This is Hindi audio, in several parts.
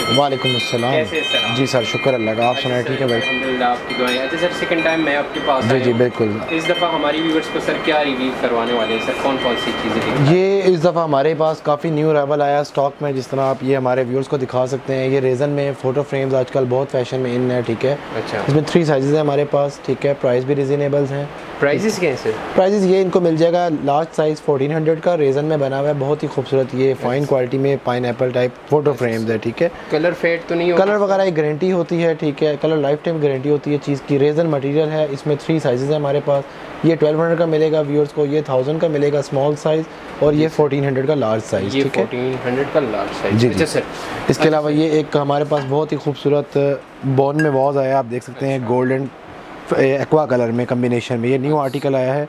अलैकुम। वालेकुम अस्सलाम। कैसे हैं सर? जी सर, शुक्र अल्लाह का। आप सुनाए? ठीक है भाई, अल्हम्दुलिल्लाह, आपकी दुआएं। अच्छा सर, सेकंड टाइम मैं आपके पास जी आया जी हूं। बिल्कुल। इस दफ़ा हमारी व्यूअर्स को सर क्या रिव्यू करवाने वाले हैं सर? कौन कौन सी चीज़ें? ये इस दफ़ा हमारे पास काफ़ी न्यू अराइवल आया स्टॉक में, जिस तरह आप ये हमारे व्यूअर्स को दिखा सकते हैं। ये रेज़न में फ़ोटो फ्रेम्स आजकल बहुत फैशन में इन है, ठीक है। अच्छा, इसमें 3 साइज़ है हमारे पास, ठीक है। प्राइस भी रिजनेबल्स हैं। प्राइसेस क्या हैं सर? प्राइसेस ये इनको मिल जाएगा लार्ज साइज़ 1400 का, रेज़न में बना हुआ है, बहुत ही खूबसूरत। ये फाइन क्वालिटी में पाइनएप्पल टाइप फ़ोटो फ्रेम्स है, ठीक है। कलर फेड तो नहीं होगा? कलर वगैरह की गारंटी होती है, ठीक है। कलर लाइफ टाइम गारंटी होती है चीज़ की। रेज़न मटेरियल है, इसमें 3 साइज़ है हमारे पास। ये 1200 का मिलेगा व्यूअर्स को, ये 1000 का मिलेगा स्मॉल साइज़, और ये 1400 का लार्ज साइज़, ठीक है। 1400 का लार्ज साइज। जी अच्छा सर, इसके अलावा ये एक हमारे पास बहुत ही खूबसूरत बॉन में वॉज आया, आप देख सकते हैं, गोल्ड एंड एक्वा कलर में कम्बिनेशन में। ये न्यू आर्टिकल आया है,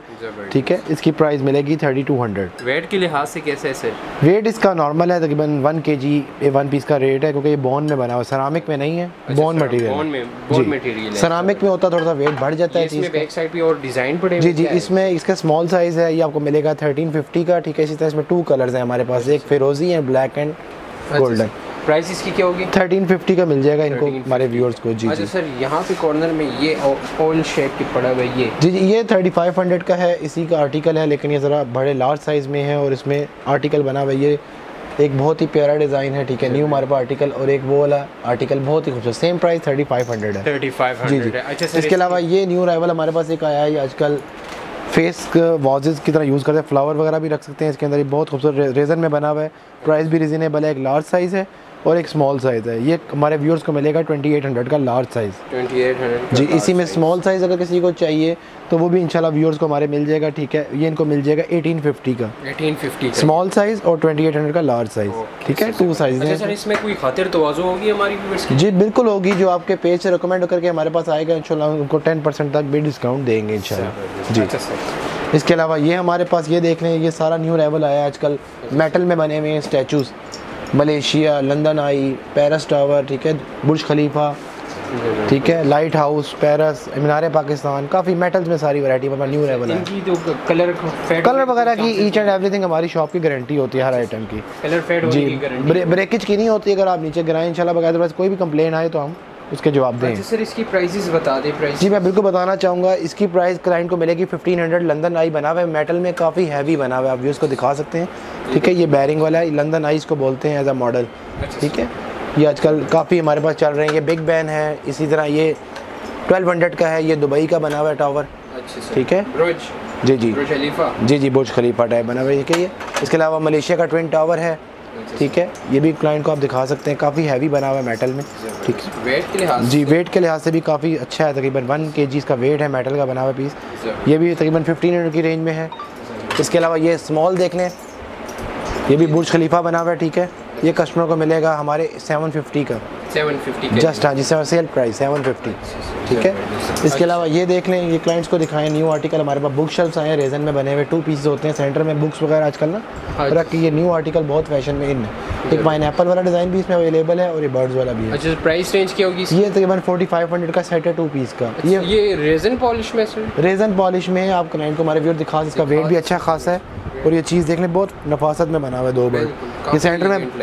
ठीक है। इसकी प्राइस मिलेगी 3200। वेट के लिहाज से कैसे है सर? वेट इसका नॉर्मल है, तकरीबन 1 kg 1 पीस का रेट है, क्योंकि ये बॉन में बना हुआ है, सरामिक में नहीं है। बॉन मटेरियल, बॉन मटेरियल है। सरामिक में होता थोड़ा सा वेट बढ़ जाता है। इसमें बैक साइड पे और डिज़ाइन पड़े जी जी, इसमें इसका स्मॉल साइज़ है, ये आपको मिलेगा 1350 का, ठीक है। इसी तरह इसमें 2 कलर्स हैं हमारे पास, एक फिरोजी है, ब्लैक एंड गोल्डन। प्राइस इसकी क्या होगी? 1350 का मिल जाएगा इनको, हमारे व्यूअर्स को। जी अच्छा जी सर, यहाँ पे कॉर्नर में ये ओल शेप की पड़ा हुआ है, ये जी जी, ये 3500 का है, इसी का आर्टिकल है, लेकिन ये ज़रा बड़े लार्ज साइज़ में है, और इसमें आर्टिकल बना हुआ है। ये एक बहुत ही प्यारा डिज़ाइन है, ठीक है। न्यू हमारे पास आर्टिकल, और एक वो वाला आर्टिकल बहुत ही खूबसूरत, सेम प्राइस 3500 है। 3500 है। अच्छा सर, इसके अलावा ये न्यू अराइवल हमारे पास एक आया है, आजकल फेस वाजेस की तरह यूज़ करते हैं, फ्लावर वगैरह भी रख सकते हैं इसके अंदर। ये बहुत खूबसूरत रेज़न में बना हुआ है, प्राइस भी रिजनेबल है। एक लार्ज साइज़ है और एक स्मॉल साइज़ है। ये हमारे व्यूअर्स को मिलेगा 2800 का लार्ज साइज़। 2800 जी, इसी में स्मॉल साइज़ अगर किसी को चाहिए तो वो भी इंशाल्लाह व्यूअर्स को हमारे मिल जाएगा, ठीक है। ये इनको मिल जाएगा 1850 का, 1850 स्मॉल साइज़, और 2800 का लार्ज साइज़, ठीक है। 2 साइज़ अच्छा हैं। सर, इसमें कोई खातिर तवाज़ु होगी हमारी व्यूअर्स की? जी बिल्कुल होगी, जो आपके पेज से रिकमेंड करके हमारे पास आएगा इंशाल्लाह उनको 10% तक भी डिस्काउंट देंगे इंशाल्लाह। जी, अच्छा सर, इसके अलावा ये हमारे पास ये देख लें, ये सारा न्यू लेवल आया है आजकल, मेटल में बने हुए हैं स्टैचूज़। मलेशिया, लंदन आई, पेरिस टावर, ठीक है, बुर्ज खलीफा, ठीक है, लाइट हाउस पेरिस, मीनार पाकिस्तान, काफ़ी मेटल्स में सारी वैरायटी में न्यू लेवल है। इनकी जो कलर वगैरह की ईच एंड एवरीथिंग हमारी शॉप की गारंटी होती है हर आइटम की। कलर फेड होने की गारंटी, ब्रेकेज की नहीं होती। अगर आप नीचे गिराएं इंशाल्लाह बगैर बस कोई भी कंप्लेन आए तो हम उसके जवाब दें। अच्छा सर, इसकी प्राइसेस बता दें। प्राइस जी मैं बिल्कुल बताना चाहूँगा, इसकी प्राइस क्लाइंट को मिलेगी 1500। लंदन आई बना हुआ है, मेटल में काफ़ी हैवी बना हुआ है, आप व्यूज़ को दिखा सकते हैं, ठीक है। ये बैरिंग वाला है, लंदन आई इसको बोलते हैं एज अ मॉडल, ठीक है। ये आजकल काफ़ी हमारे पास चल रहे हैं। ये बिग बैन है, इसी तरह ये 1200 का है, ये दुबई का बना हुआ है टावर, ठीक है। जी जी जी जी, बुर्ज खलीफा टाइप बना हुआ है, ठीक है। ये इसके अलावा मलेशिया का ट्विन टावर है, ठीक है। ये भी क्लाइंट को आप दिखा सकते हैं, काफ़ी हैवी बना हुआ है मेटल में, ठीक है। वेट के लिहाज जी, वेट के लिहाज से भी काफ़ी अच्छा है, तकरीबन 1 kg का वेट है, मेटल का बना हुआ पीस। ये भी तकरीबन 1500 की रेंज में है। इसके अलावा ये स्मॉल देख लें, ये भी बुर्ज खलीफा बना हुआ है, ठीक है। ये कस्टमर को मिलेगा हमारे 750 का, 750 जस्ट, हाँ जी, सेल प्राइस 750, ठीक है। इसके अलावा ये देख लें, ये क्लाइंट्स को दिखाएं न्यू आर्टिकल हमारे पास बुक शेल्फ्स आए हैं, रेजन में बने हुए 2 पीसेस होते हैं, सेंटर में बुक्स वगैरह आजकल ना रख के। ये न्यू आर्टिकल बहुत फैशन में इन है। एक पाइनएप्पल वाला डिज़ाइन भी इसमें अवेलेबल है, और ये बर्ड्स वाला भी है। अच्छा, प्राइस रेंज क्या होगी? ये तकरीबन 4500 का सेट है 2 पीस का। ये रेजन पॉलिश में सर? रेजन पॉलिश में आप क्लाइंट को हमारे व्यूअर दिखा, इसका वेट भी अच्छा खासा है, और ये चीज़ देख लें बहुत नफासत में बना हुआ है, 2 बर्ड। ये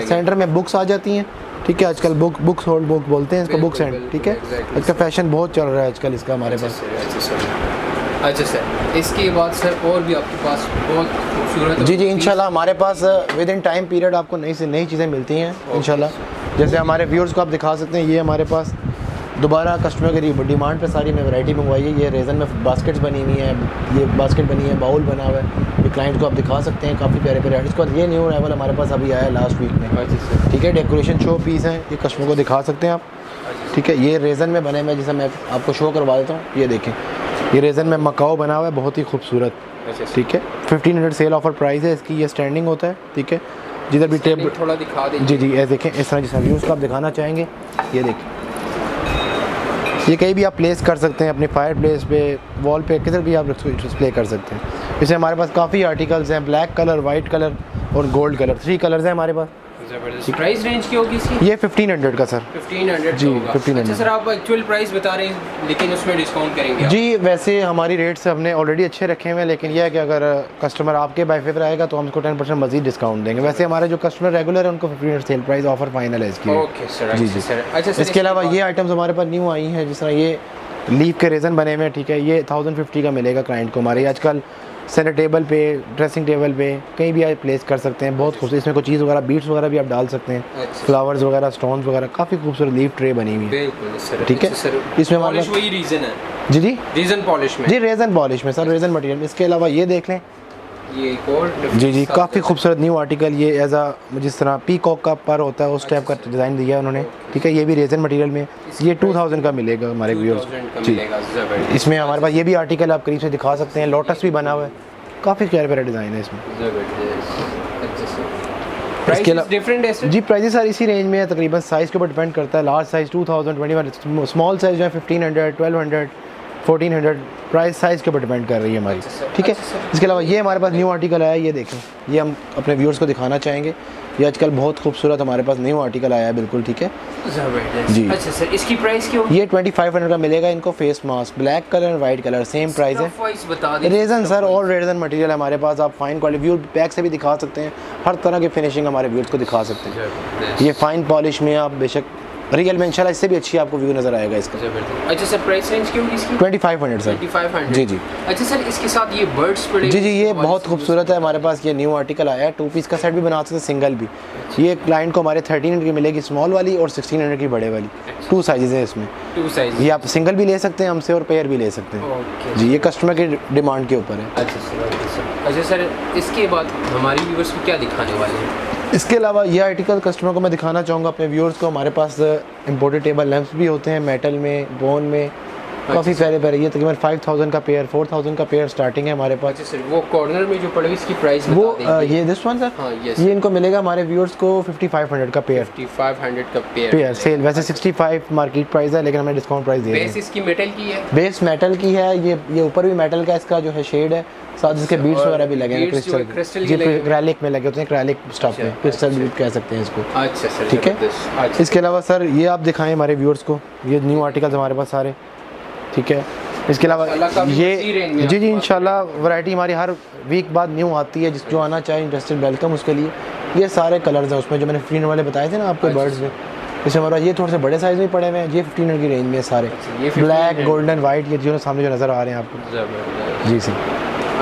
सेंटर में बुक्स आ जाती हैं, ठीक है। आजकल बुक्स होल्ड बुक बोलते हैं इसको, बुक सेंट, ठीक है। इसका फैशन बहुत चल रहा है आजकल इसका हमारे पास। अच्छा सर, इसके बाद सर और भी आपके पास बहुत खूबसूरत? जी जी, इंशाल्लाह हमारे पास विद इन टाइम पीरियड आपको नई से नई चीज़ें मिलती हैं इंशाल्लाह। जैसे हमारे व्यूअर्स को आप दिखा सकते हैं, ये हमारे पास दोबारा कस्टमर की डिमांड पे सारी मैं वैरायटी मंगवाई है। ये रेजन में बास्केट्स बनी हुई हैं, ये बास्केट बनी है, बाउल बना हुआ है, ये क्लाइंट को आप दिखा सकते हैं, काफ़ी प्यारे प्यारे। इसके बाद ये न्यू अराइवल हमारे पास अभी आया है लास्ट वीक में, ठीक है। डेकोरेशन शो पीस हैं, ये कस्टमर को दिखा सकते हैं आप, ठीक है। ये रेजन में बने हुए, जैसे मैं आपको शो करवा देता हूँ, ये देखें, ये रेजन में मकाओ बना हुआ है, बहुत ही खूबसूरत, ठीक है। 1500 सेल ऑफर प्राइस है इसकी। ये स्टैंडिंग होता है, ठीक है। जिधर भी टेबल थोड़ा दिखा दीजिए। जी जी, ये देखें, इस तरह जिस व्यूज़ को आप दिखाना चाहेंगे, ये देखें, ये कहीं भी आप प्लेस कर सकते हैं, अपने फायर प्लेस पे, वॉल पे, किधर भी आप डिस्प्ले कर सकते हैं। इसे हमारे पास काफ़ी आर्टिकल्स हैं, ब्लैक कलर, वाइट कलर और गोल्ड कलर, 3 कलर्स हैं हमारे पास, जबरदस्त। प्राइस रेंज की होगी इसकी? ये 1500 का सर। 1500 जी, होगा। 1500। अच्छा सर, आप एक्चुअल प्राइस बता रहे हैं लेकिन उसमें डिस्काउंट करेंगे आप? जी, वैसे हमारी रेट्स हमने ऑलरेडी अच्छे रखे हुए हैं, लेकिन यह है कि अगर कस्टमर आपके बाय फेवर आएगा तो हम उसको 10% मजीद डिस्काउंट देंगे। वैसे हमारे जो कस्टमर रेगुलर है उनको 1500 सेल प्राइस ऑफर फाइनल है इसकी। Okay sir. जी जी सर अच्छा सर, इसके अलावा ये आइटम्स हमारे पास न्यू आई हैं, जिस तरह ये लीफ के रेजन बने हुए हैं, ठीक है, ये 1050 का मिलेगा क्लाइंट को हमारे। आजकल सेंटर टेबल पे, ड्रेसिंग टेबल पे कहीं भी आप प्लेस कर सकते हैं। बहुत खूबसूरत, इसमें कोई चीज़ वगैरह, बीट्स वगैरह भी आप डाल सकते हैं, फ्लावर्स वगैरह, स्टोन्स वगैरह, काफ़ी खूबसूरत लीफ ट्रे बनी हुई है। बिल्कुल सर। ठीक है, इसमें हमारे पॉलिश वही रीजन है? जी जी, रीजन पॉलिश में? जी रेजन पॉलिश में सर, रेजन मटेरियल। इसके अलावा ये देख लें, ये एक और जी जी, काफ़ी खूबसूरत न्यू आर्टिकल। ये एज आ जिस तरह पीकॉक का पर होता है उस टाइप का डिज़ाइन दिया है उन्होंने, ठीक है। ये भी रेजन मटेरियल में, ये 2000 का मिलेगा हमारे व्यूअर्स जी। इसमें हमारे पास ये भी आर्टिकल आप करीब से दिखा सकते हैं, लोटस भी बना हुआ है, काफ़ी प्यारा प्यारा डिज़ाइन है इसमें। इसके अलावा डिफरेंट है जी, प्राइस सारी इसी रेंज में है तकरीबन। साइज़ के ऊपर डिपेंड करता है। लार्ज साइज़ 2000, 21, स्मॉल साइज़ जो है 1500, 1200, 1400, प्राइस साइज़ के ऊपर डिपेंड कर रही है हमारी, ठीक है। इसके अलावा ये हमारे पास न्यू आर्टिकल आया है, ये देखें, ये हम अपने व्यूअर्स को दिखाना चाहेंगे। ये आजकल बहुत खूबसूरत हमारे पास न्यू आर्टिकल आया है, बिल्कुल ठीक है जी। अच्छा सर, इसकी प्राइस क्या होगी? ये 2500 का मिलेगा इनको। Face mask black colour, white colour, same price है। बता दें, रेजन सर, और रेजन मटेरियल है हमारे पास। आप फाइन क्वालिटी व्यू बैक से भी दिखा सकते हैं, हर तरह की फिनिशिंग हमारे व्यूअर्स को दिखा सकते हैं। ये फाइन पॉलिश में आप बेशक रियल में इंशाल्लाह इससे भी अच्छी आपको व्यू नज़र आएगा इसका। अच्छा सर, प्राइस रेंज क्या होगी इसकी? 2500 सर। 2500 जी जी। अच्छा सर, इसके साथ ये बर्ड्स पड़े? जी जी, ये बहुत खूबसूरत है हमारे पास। ये न्यू आर्टिकल आया है, 2 पीस का सेट भी बना सकते हैं, सिंगल भी। ये क्लाइंट को हमारे 1300 की मिलेगी स्मॉल वाली, और 1600 की बड़े वाली। 2 साइज़ हैं इसमें। 2 साइज। ये आप सिंगल भी ले सकते हैं हमसे और पेयर भी ले सकते हैं जी। ये कस्टमर की डिमांड के ऊपर है। अच्छा सर, इसके बाद हमारे व्यूअर्स को क्या दिखाने वाले हैं? इसके अलावा ये आर्टिकल कस्टमर को मैं दिखाना चाहूँगा अपने व्यूअर्स को। हमारे पास इंपोर्टेड टेबल लैंप्स भी होते हैं, मेटल में, बोन में, काफ़ी प्यारे प्यारे। ये तकरीबन 5000 का पेयर, 4000 का पेयर स्टार्टिंग है हमारे पास। अच्छा सर, वो कॉर्नर में जो पड़े हुए इसकी प्राइस बता देंगे? ये दिस वन सर, हाँ, ये इनको मिलेगा हमारे व्यूअर्स को 5500 का पेयर। 5500 का पेयर सेल। वैसे 65 मार्केट प्राइस है, लेकिन हमें डिस्काउंट प्राइस दे रहे हैं। बेस इसकी मेटल की है? बेस मेटल की है। ये ऊपर भी मेटल का इसका जो है शेड है, साथ इसके बीड्स वगैरह भी लगे हैं, क्रिस्टल जी, एक्रेलिक में लगे होते हैं, एक्रेलिक स्टफ में, क्रिस्टल भी कह सकते हैं इसको। अच्छा सर, ठीक है। इसके अलावा सर ये आप दिखाएं हमारे व्यूअर्स को, ये न्यू आर्टिकल्स हमारे पास सारे, ठीक है। इसके अलावा ये जी जी, इंशाल्लाह वैरायटी हमारी हर वीक बाद न्यू आती है। जो आना चाहे इंटरेस्टेड वेलकम उसके लिए। ये सारे कलर्स हैं उसमें जो मैंने 1500 वाले बताए थे ना आपको, बर्ड्स में। इसमें हमारा ये थोड़े से बड़े साइज़ में पड़े हुए हैं। ये 1500 की रेंज में सारे, ब्लैक, गोल्डन, वाइट, ये जो सामने जो नज़र आ रहे हैं आपको जी सर।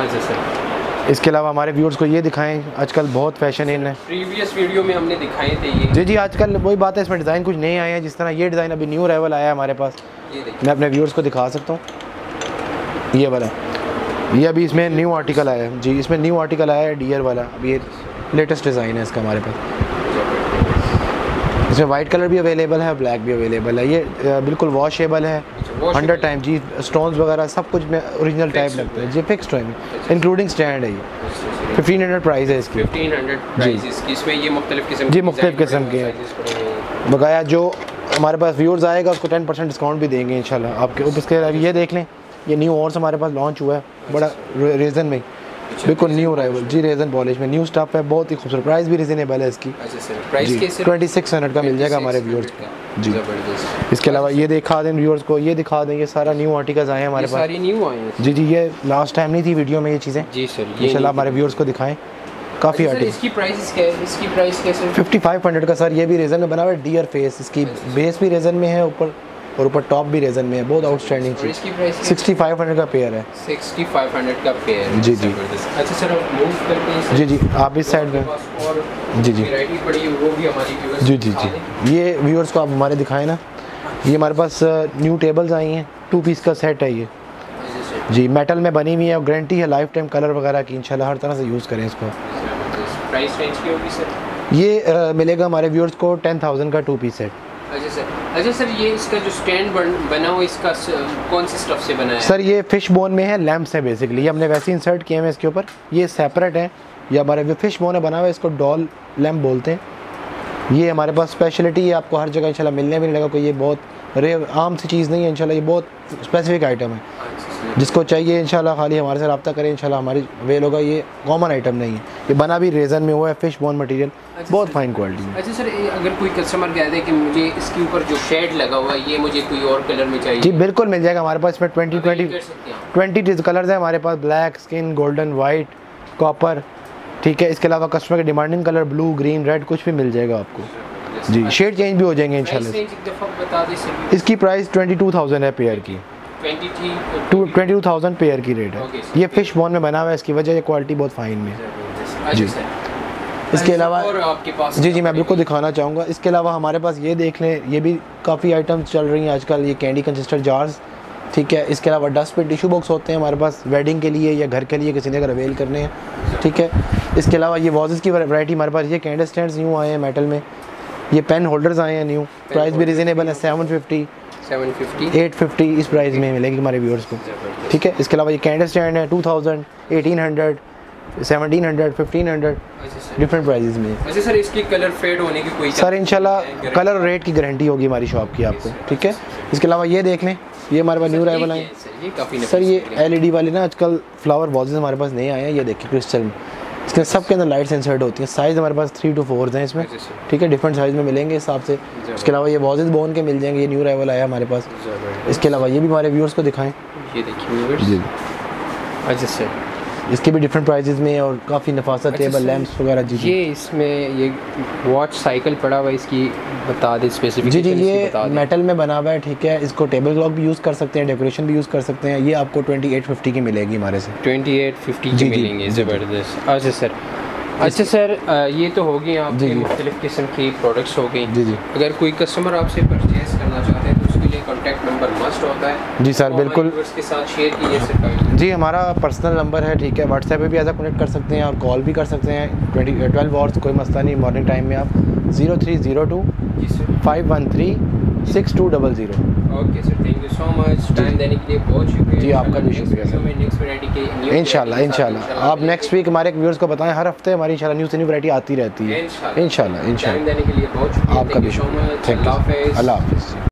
अच्छा सर, इसके अलावा हमारे व्यूअर्स को ये दिखाएं, आजकल बहुत फैशन इन है। प्रीवियस वीडियो में हमने दिखाए थे ये। जी जी, आजकल वही बात है, इसमें डिज़ाइन कुछ नए आए हैं। जिस तरह ये डिज़ाइन अभी न्यू अराइवल आया है हमारे पास, मैं अपने व्यूअर्स को दिखा सकता हूँ। ये वाला, ये अभी इसमें न्यू आर्टिकल आया है जी। इसमें न्यू आर्टिकल आया है डियर वाला, अभी ये लेटेस्ट डिज़ाइन है इसका हमारे पास। इसमें वाइट कलर भी अवेलेबल है, ब्लैक भी अवेलेबल है। ये बिल्कुल वॉशेबल है 100 टाइम जी। स्टोन्स वगैरह सब कुछ में ओरिजिनल टाइप लगता है जी, फिक्स्ड है, इंक्लूडिंग स्टैंड है। ये 1500 प्राइस है इसकी। 1500 प्राइस इसकी। इसमें ये मुख्तलिफ किस्म जी, मुख्तलिफ किस्म के हैं। बकाया जो हमारे पास व्यूअर्स आएगा उसको 10% डिस्काउंट भी देंगे इंशाल्लाह आपके। उसके अलावा ये देख लें, ये न्यू और हमारे पास लॉन्च हुआ है, बड़ा रेजन में, बिल्कुल न्यू अराइवल जी, रेजन पॉलिश में न्यू स्टफ है, बहुत ही खूबसूरत। प्राइस भी रिजनेबल है इसकी। अच्छा सर, प्राइस कैसे? 2600 का मिल जाएगा हमारे व्यूअर्स को जी। इसके अलावा ये दिखा दें व्यूअर्स को, ये दिखा दें, ये सारा न्यू आर्टिकल्स आए हैं हमारे पास, सारी न्यू आए हैं जी जी। ये लास्ट टाइम नहीं थी वीडियो में ये चीज़ें जी सर, इंशाल्लाह हमारे व्यूअर्स को दिखाएं। काफ़ी आर्टिकल। इसकी प्राइस क्या है? इसकी प्राइस कैसे? 5500 का सर। ये भी रेजन में बना हुआ है, डियर फेस। इसकी बेस भी रेजन में है ऊपर, और ऊपर टॉप भी रेजन में है, बहुत आउटस्टैंडिंग चीज़। इसकी प्राइस 6500 का पेयर है। 6500 का पेयर जी जी। अच्छा सर, मूव करके जी जी, आप इस साइड में और जी जी वैरायटी पड़ी है वो भी हमारी व्यूअर्स जी जी जी। ये व्यूअर्स को आप हमारे दिखाएं ना, ये हमारे पास न्यू टेबल्स आई हैं, 2 पीस का सेट है ये जी। मेटल में बनी हुई है और गारंटी है लाइफ टाइम कलर वगैरह की, इंशाल्लाह हर तरह से यूज़ करें इसको। प्राइस रेंज की होगी सर? ये मिलेगा हमारे व्यूअर्स को 10000 का 2 पीस सेट। अच्छा सर, ये इसका जो स्टैंड बना हुआ इसका कौन से स्टफ से बना है? सर ये फिश बोन में है, लैम्प्स है बेसिकली। ये हमने वैसे इंसर्ट किए हैं इसके ऊपर, ये सेपरेट है। ये हमारे जो फिश बोन है बना हुआ है, इसको डॉल लैम्प बोलते हैं। ये हमारे पास स्पेशलिटी है, आपको हर जगह इंशाल्लाह मिलने भी नहीं लगा कोई। ये बहुत रेयर आम सी चीज़ नहीं है इंशाल्लाह, ये बहुत स्पेसिफिक आइटम है। जिसको चाहिए इंशाल्लाह खाली हमारे से रब्ता करें, इंशाल्लाह हमारी वेल होगा। ये कॉमन आइटम नहीं है, ये बना भी रेजन में हुआ है, फिश बोन मटेरियल, बहुत फाइन क्वालिटी में। अच्छा सर, अगर कोई कस्टमर कहते हैं कि मुझे इसके ऊपर जो शेड लगा हुआ है ये मुझे कोई और कलर में चाहिए, जी बिल्कुल मिल जाएगा हमारे पास। इसमें 20 कलर्स हैं हमारे पास, black, skin, golden, white, copper, ठीक है। इसके अलावा कस्टमर के demanding colour blue, green, red कुछ भी मिल जाएगा आपको जी। शेड चेंज भी हो जाएंगे इंशाल्लाह। इसकी प्राइस 22,000 है पेयर की, 22,000 पेयर की रेट है। ये फिश बोन में बना हुआ है, इसकी वजह ये क्वालिटी बहुत फाइन में जी। इसके अलावा आपके पास जी मैं बिल्कुल दिखाना चाहूँगा। इसके अलावा हमारे पास ये देख लें, ये भी काफ़ी आइटम्स चल रही हैं आजकल, ये कैंडी कंसिस्टर जार्स, ठीक है। इसके अलावा डस्ट पे टिश्यू बॉक्स होते हैं हमारे पास वेडिंग के लिए या घर के लिए किसी ने अगर अवेल करने हैं, ठीक है। इसके अलावा ये वाजेस की वैरायटी हमारे पास, ये कैंडल स्टैंड्स न्यू आए हैं मेटल में, ये पेन होल्डर्स आए हैं न्यू, प्राइस भी रिजनेबल है, 750 850 इस प्राइस में मिलेगी हमारे व्यूअर्स को, ठीक है। इसके अलावा ये कैंडल स्टैंड है 2000 1800 1700 1500 डिफरेंट प्राइजेस में। अच्छा सर, इसकी कलर फेड होने की कोई सर इंशाल्लाह कलर और रेट की गारंटी होगी हमारी शॉप की आपको, ठीक है। इसके अलावा ये देख लें, ये हमारे पास न्यू अराइवल आए सर, ये LED वाले ना आजकल फ्लावर वाजेस हमारे पास नए आए हैं, ये देखिए क्रिस्टल में, इसके सबके अंदर लाइट्स इंसर्ट होती हैं। साइज़ हमारे पास 3 to 4 हैं इसमें, ठीक है, डिफरेंट साइज़ में मिलेंगे हिसाब से। इसके अलावा ये वाजेस बोन के मिल जाएंगे, ये न्यू अराइवल आया हमारे पास। इसके अलावा ये भी हमारे व्यूअर्स को दिखाएं, ये देखिए व्यूअर्स जी। अच्छा सर, इसके भी डिफरेंट प्राइजेस में और काफ़ी नफासत टेबल लैंप्स वगैरह जी। ये इसमें ये वॉच साइकिल पड़ा हुआ है, इसकी बता दें स्पेसिफिक जी। ये मेटल में बना हुआ है, ठीक है। इसको टेबल क्लॉक भी यूज़ कर सकते हैं, डेकोरेशन भी यूज़ कर सकते हैं। ये आपको 2850 की मिलेगी हमारे से, 2850 की मिलेंगे, ज़बरदस्त। अच्छा सर, अच्छा सर, ये तो हो गई आपकी मुख्तलिफ़ किस्म की प्रोडक्ट्स हो गई जी। अगर कोई कस्टमर आपसे परचेज़ करना चाहते हैं तो उसके लिए कॉन्टैक्ट नंबर मस्ट होता है जी सर, बिल्कुल उसके साथ शेयर कीजिए सर जी। हमारा पर्सनल नंबर है, ठीक है, व्हाट्सएप पे भी ऐसा कनेक्ट कर सकते हैं और कॉल भी कर सकते हैं 12 आवर्स, कोई मसला नहीं। मॉर्निंग टाइम में आप 0302 513 6200। Okay sir, thank you so much, time देने के लिए बहुत शुक्रिया जी। आपका भी शुक्रिया सर, नेक्स्ट वैरायटी के इंशाल्लाह आप नेक्स्ट वीक हमारे व्यूअर्स को बताएं, हर हफ्ते हमारी इंशाल्लाह न्यू से न्यू वैरायटी आती रहती है इंशाल्लाह। टाइम देने के लिए बहुत शुक्रिया, आपका भी शुक्रिया, थैंक यू, अल्लाह हाफ़िज़।